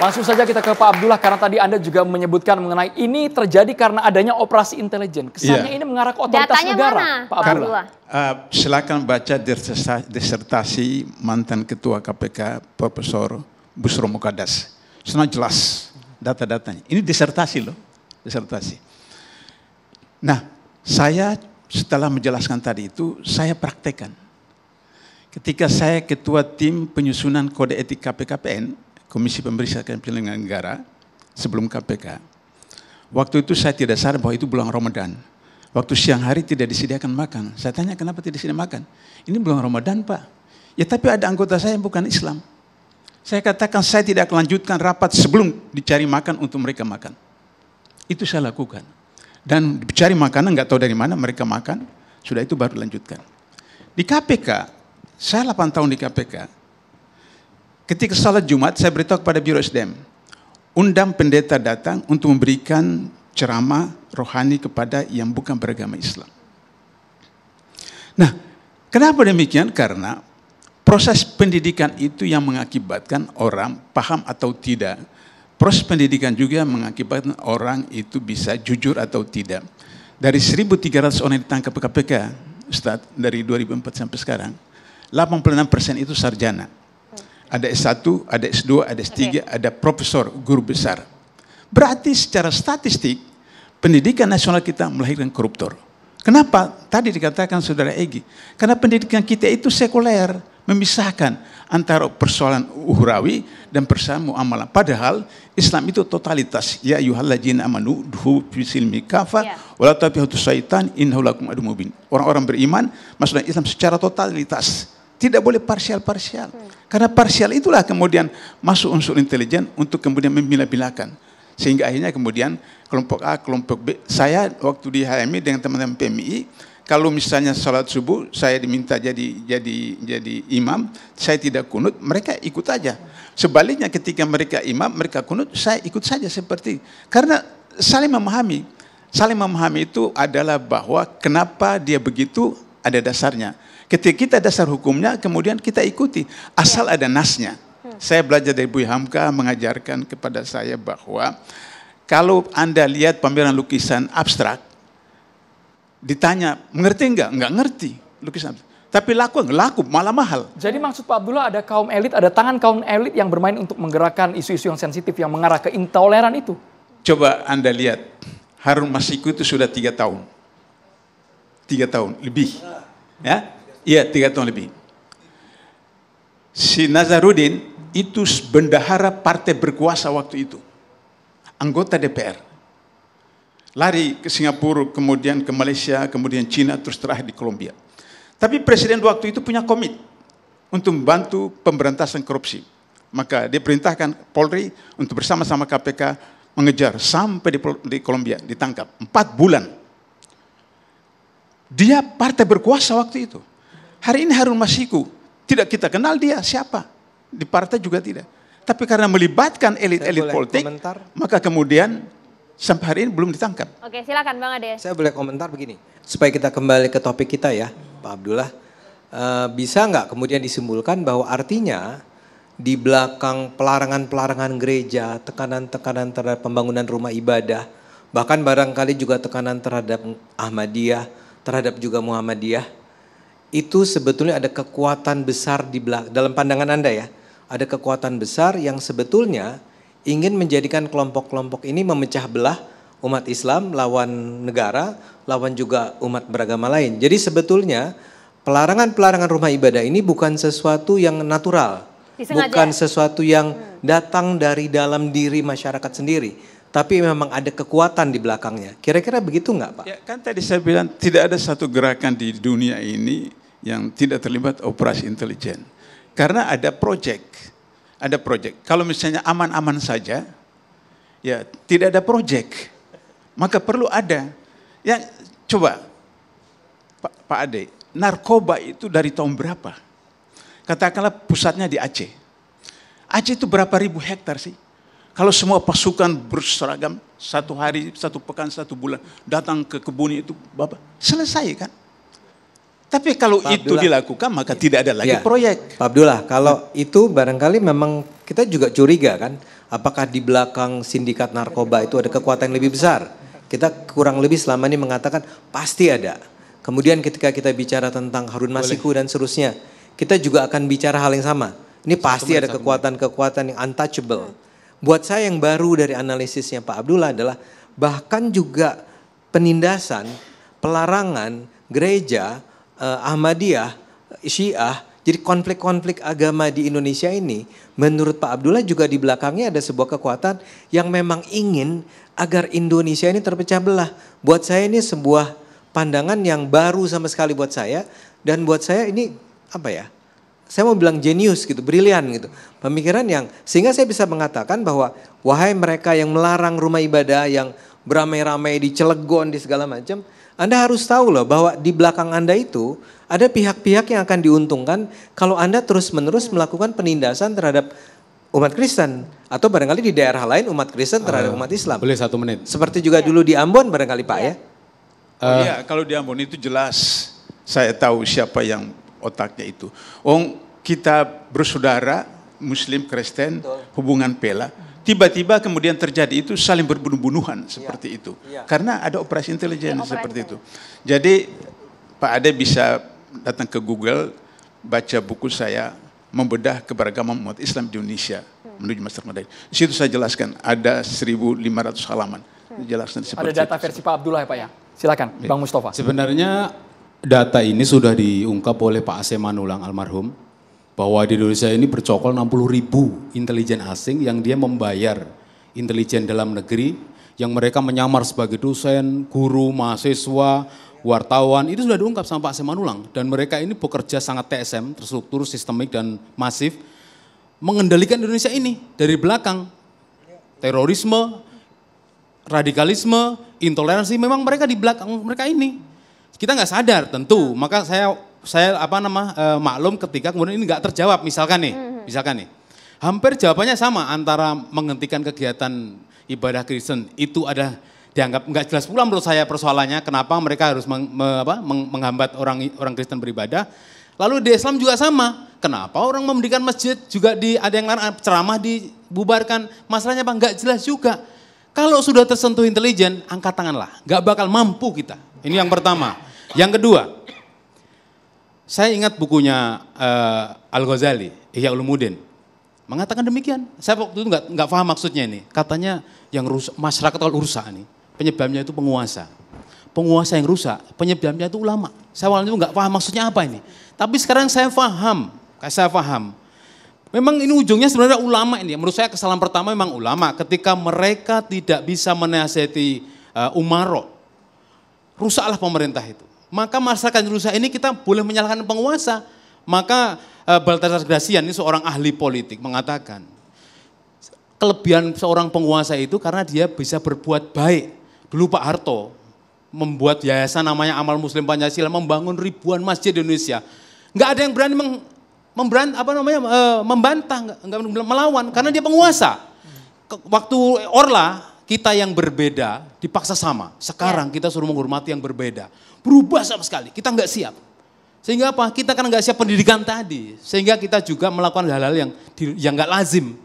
Langsung saja kita ke Pak Abdullah, karena tadi Anda juga menyebutkan mengenai ini terjadi karena adanya operasi intelijen. Kesannya ini mengarah ke otoritas Datanya negara, mana, Pak Abdullah? Silakan baca disertasi mantan Ketua KPK Profesor Busro Mukadas. Sangat jelas data-datanya. Ini disertasi loh, disertasi. Nah, saya setelah menjelaskan tadi itu, saya praktekkan. Ketika saya ketua tim penyusunan kode etik KPKPN, Komisi Pemeriksaan Penyelenggara Negara, sebelum KPK. Waktu itu saya tidak sadar bahwa itu bulan Ramadan. Waktu siang hari tidak disediakan makan. Saya tanya kenapa tidak disediakan makan? Ini bulan Ramadan Pak. Ya tapi ada anggota saya yang bukan Islam. Saya katakan saya tidak akan lanjutkan rapat sebelum dicari makan untuk mereka makan. Itu saya lakukan. Dan dicari makanan nggak tahu dari mana mereka makan. Sudah itu baru lanjutkan. Di KPK, saya 8 tahun di KPK. Ketika salat Jumat, saya beritahu kepada Biro SDM, undang pendeta datang untuk memberikan ceramah rohani kepada yang bukan beragama Islam. Nah, kenapa demikian? Karena proses pendidikan itu yang mengakibatkan orang paham atau tidak. Proses pendidikan juga mengakibatkan orang itu bisa jujur atau tidak. Dari 1.300 orang yang ditangkap KPK, Ustaz, dari 2004 sampai sekarang, 86% itu sarjana. Ada S1, ada S2, ada S3, ada profesor, guru besar. Berarti secara statistik, pendidikan nasional kita melahirkan koruptor. Kenapa? Tadi dikatakan Saudara Egy. Karena pendidikan kita itu sekuler, memisahkan antara persoalan uhrawi dan persoalan muamalah. Padahal Islam itu totalitas. Ya ayyuhalladzina amanu duhu fisilmi kafa wala tabi'atu syaitan innahu lakum aduwwun mubin. Orang-orang beriman masuk Islam secara totalitas. Tidak boleh parsial-parsial. Karena parsial itulah kemudian masuk unsur intelijen untuk kemudian memilah-milahkan. Sehingga akhirnya kemudian kelompok A, kelompok B. Saya waktu di HMI dengan teman-teman PMI, kalau misalnya salat subuh saya diminta jadi imam, saya tidak kunut, mereka ikut aja. Sebaliknya ketika mereka imam, mereka kunut, saya ikut saja seperti. Karena saling memahami. Saling memahami itu adalah bahwa kenapa dia begitu ada dasarnya. Ketika kita dasar hukumnya, kemudian kita ikuti. Asal ada nasnya. Saya belajar dari Bu Hamka mengajarkan kepada saya bahwa kalau Anda lihat pameran lukisan abstrak, ditanya, mengerti enggak? Enggak ngerti lukisan. Tapi laku, malah mahal. Jadi maksud Pak Abdullah ada kaum elit, ada tangan kaum elit yang bermain untuk menggerakkan isu-isu yang sensitif yang mengarah ke intoleran itu. Coba Anda lihat, Harun Masiku itu sudah 3 tahun. 3 tahun lebih. Ya? Iya, 3 tahun lebih. Si Nazarudin itu bendahara partai berkuasa waktu itu. Anggota DPR. Lari ke Singapura, kemudian ke Malaysia, kemudian Cina, terus terakhir di Kolombia. Tapi presiden waktu itu punya komit untuk membantu pemberantasan korupsi. Maka dia perintahkan Polri untuk bersama-sama KPK mengejar sampai di Kolombia, ditangkap 4 bulan. Dia partai berkuasa waktu itu. Hari ini Harun Masiku, tidak kita kenal dia siapa. Di partai juga tidak. Tapi karena melibatkan elit-elit politik, maka kemudian sampai hari ini belum ditangkap. Oke, silakan Bang Ade. Saya boleh komentar begini, supaya kita kembali ke topik kita ya, Pak Abdullah. Bisa nggak kemudian disimpulkan bahwa artinya di belakang pelarangan-pelarangan gereja, tekanan-tekanan terhadap pembangunan rumah ibadah, bahkan barangkali juga tekanan terhadap Ahmadiyah, terhadap juga Muhammadiyah, itu sebetulnya ada kekuatan besar dalam pandangan Anda ya, ada kekuatan besar yang sebetulnya ingin menjadikan kelompok-kelompok ini memecah belah umat Islam lawan negara, lawan juga umat beragama lain. Jadi sebetulnya pelarangan-pelarangan rumah ibadah ini bukan sesuatu yang natural, bukan sesuatu yang datang dari dalam diri masyarakat sendiri, tapi memang ada kekuatan di belakangnya. Kira-kira begitu nggak Pak? Ya, kan tadi saya bilang tidak ada satu gerakan di dunia ini yang tidak terlibat operasi intelijen. Karena ada proyek. Ada proyek. Kalau misalnya aman-aman saja, ya tidak ada proyek. Maka perlu ada. Ya coba, Pak Ade, narkoba itu dari tahun berapa? Katakanlah pusatnya di Aceh. Aceh itu berapa ribu hektar sih? Kalau semua pasukan berseragam, 1 hari, 1 pekan, 1 bulan, datang ke kebun itu, Bapak, selesai kan? Tapi kalau itu dilakukan maka tidak ada lagi proyek. Pak Abdullah, kalau itu barangkali memang kita juga curiga kan, apakah di belakang sindikat narkoba itu ada kekuatan yang lebih besar? Kita kurang lebih selama ini mengatakan pasti ada. Kemudian ketika kita bicara tentang Harun Masiku dan seterusnya, kita juga akan bicara hal yang sama. Ini pasti ada kekuatan-kekuatan yang untouchable. Buat saya yang baru dari analisisnya Pak Abdullah adalah bahkan juga penindasan, pelarangan gereja, Ahmadiyah, Syiah, jadi konflik-konflik agama di Indonesia ini, menurut Pak Abdullah juga di belakangnya ada sebuah kekuatan yang memang ingin agar Indonesia ini terpecah belah. Buat saya ini sebuah pandangan yang baru sama sekali buat saya, dan buat saya ini apa ya? Saya mau bilang jenius gitu, brilian gitu. Pemikiran yang sehingga saya bisa mengatakan bahwa wahai mereka yang melarang rumah ibadah, yang beramai-ramai di Cilegon, di segala macam, Anda harus tahu loh bahwa di belakang Anda itu ada pihak-pihak yang akan diuntungkan kalau Anda terus-menerus melakukan penindasan terhadap umat Kristen. Atau barangkali di daerah lain umat Kristen terhadap umat Islam. Boleh 1 menit. Seperti juga dulu di Ambon barangkali Pak ya. Iya, kalau di Ambon itu jelas saya tahu siapa yang otaknya itu. Kita bersaudara Muslim Kristen, hubungan pela. Tiba-tiba kemudian terjadi itu saling berbunuh-bunuhan seperti itu. Karena ada operasi intelijen seperti itu. Jadi Pak Ade bisa datang ke Google, baca buku saya, Membedah Keberagaman Umat Islam di Indonesia menuju Masyarakat Modern. Di situ saya jelaskan ada 1.500 halaman. Jelaskan seperti ada data versi Pak Abdullah ya Pak ya? Silakan Bang Mustafa. Sebenarnya data ini sudah diungkap oleh Pak Aceh Manulang almarhum, bahwa di Indonesia ini bercokol 60.000 intelijen asing yang dia membayar intelijen dalam negeri, yang mereka menyamar sebagai dosen, guru, mahasiswa, wartawan. Itu sudah diungkap sama Pak Aceh Manulang, dan mereka ini bekerja sangat TSM, terstruktur, sistemik, dan masif, mengendalikan Indonesia ini dari belakang. Terorisme, radikalisme, intoleransi, memang mereka di belakang mereka ini. Kita nggak sadar tentu, maka saya maklum ketika kemudian ini nggak terjawab, misalkan nih, hampir jawabannya sama antara menghentikan kegiatan ibadah Kristen itu ada dianggap nggak jelas pula menurut saya persoalannya, kenapa mereka harus menghambat orang Kristen beribadah. Lalu di Islam juga sama, kenapa orang mendirikan masjid juga ada yang ceramah dibubarkan, masalahnya apa? Nggak jelas juga. Kalau sudah tersentuh intelijen, angkat tanganlah, nggak bakal mampu kita. Ini yang pertama. Yang kedua, saya ingat bukunya Al-Ghazali, Ihya Ulumuddin, mengatakan demikian. Saya waktu itu nggak paham maksudnya ini. Katanya yang rusak, masyarakat kalau rusak nih, penyebabnya itu penguasa. Penguasa yang rusak, penyebabnya itu ulama. Saya awalnya itu nggak paham maksudnya apa ini. Tapi sekarang saya paham. Memang ini ujungnya sebenarnya ulama ini. Menurut saya kesalahan pertama memang ulama. Ketika mereka tidak bisa menasihati umaro, rusaklah pemerintah itu. Maka masyarakat rusak ini kita boleh menyalahkan penguasa. Maka Baltasar Gracian ini seorang ahli politik mengatakan, kelebihan seorang penguasa itu karena dia bisa berbuat baik. Dulu Pak Harto membuat yayasan namanya Amal Muslim Pancasila, membangun ribuan masjid di Indonesia. Nggak ada yang berani membantah, nggak melawan karena dia penguasa. Waktu Orla kita yang berbeda dipaksa sama. Sekarang kita suruh menghormati yang berbeda. Berubah sama sekali, kita nggak siap. Sehingga apa? Kita kan nggak siap pendidikan tadi. Sehingga kita juga melakukan hal-hal yang nggak lazim.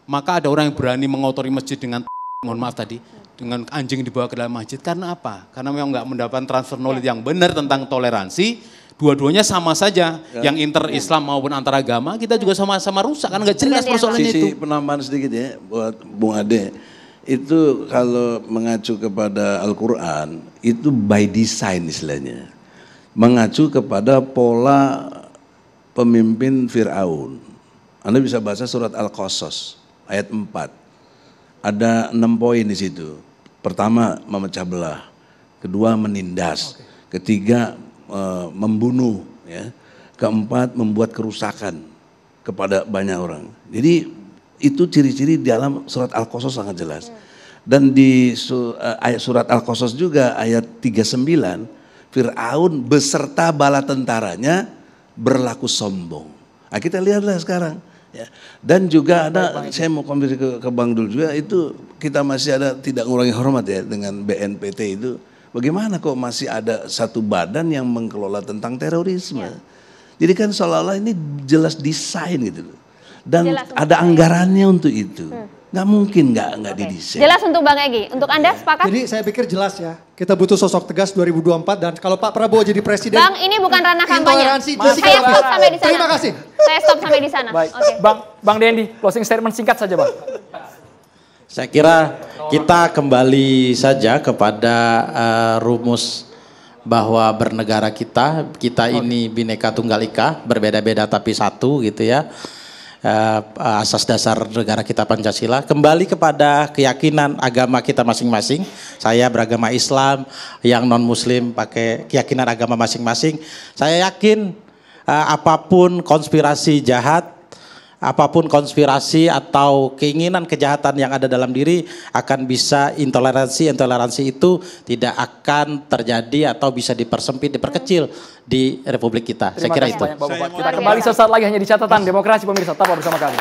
Maka ada orang yang berani mengotori masjid dengan mohon maaf tadi, dengan anjing dibawa ke dalam masjid. Karena apa? Karena memang nggak mendapatkan transfer knowledge yang benar tentang toleransi. Dua-duanya sama saja, yang inter-Islam maupun antar agama, kita juga sama-sama rusak. Karena nggak jelas persoalannya itu. Sisi penambahan sedikit ya buat Bung Ade. Itu kalau mengacu kepada Al-Quran, itu by design istilahnya. Mengacu kepada pola pemimpin Fir'aun. Anda bisa baca surat Al-Qasas, ayat 4. Ada 6 poin di situ. Pertama, memecah belah. Kedua, menindas. Ketiga, membunuh. Ya. Keempat, membuat kerusakan kepada banyak orang. Jadi, itu ciri-ciri di dalam surat Al-Qasas sangat jelas. Dan di ayat surat Al-Qasas juga ayat 39, Fir'aun beserta bala tentaranya berlaku sombong. Nah, kita lihatlah sekarang. Ya. Dan juga ada, saya mau konfirmasi ke Bang Dul juga, itu kita masih ada tidak mengurangi hormat ya dengan BNPT itu. bagaimana kok masih ada satu badan yang mengelola tentang terorisme? Jadi kan seolah-olah ini jelas desain gitu loh. Dan Jelas ada anggarannya untuk itu. Nggak mungkin nggak didesain. Jelas untuk Bang Egy. Untuk Anda sepakat? Jadi saya pikir jelas ya. Kita butuh sosok tegas 2024 dan kalau Pak Prabowo jadi presiden. Bang, ini bukan ranah kampanye. Intoleransi Saya stop sampai di sana. Terima kasih. Saya stop sampai di sana. Baik, Oke. Bang Dendi, closing statement singkat saja Bang. Saya kira kita kembali saja kepada rumus bahwa bernegara kita ini Bhinneka Tunggal Ika, berbeda-beda tapi satu gitu ya. Asas dasar negara kita Pancasila, kembali kepada keyakinan agama kita masing-masing. Saya beragama Islam, yang non-Muslim pakai keyakinan agama masing-masing. Saya yakin apapun konspirasi jahat, apapun konspirasi atau keinginan kejahatan yang ada dalam diri akan bisa intoleransi itu tidak akan terjadi atau bisa dipersempit, diperkecil di Republik kita. Saya kira itu. Banyak Bapak-Bapak. Kita kembali sesaat lagi hanya di catatan demokrasi pemirsa. Tetap bersama kami.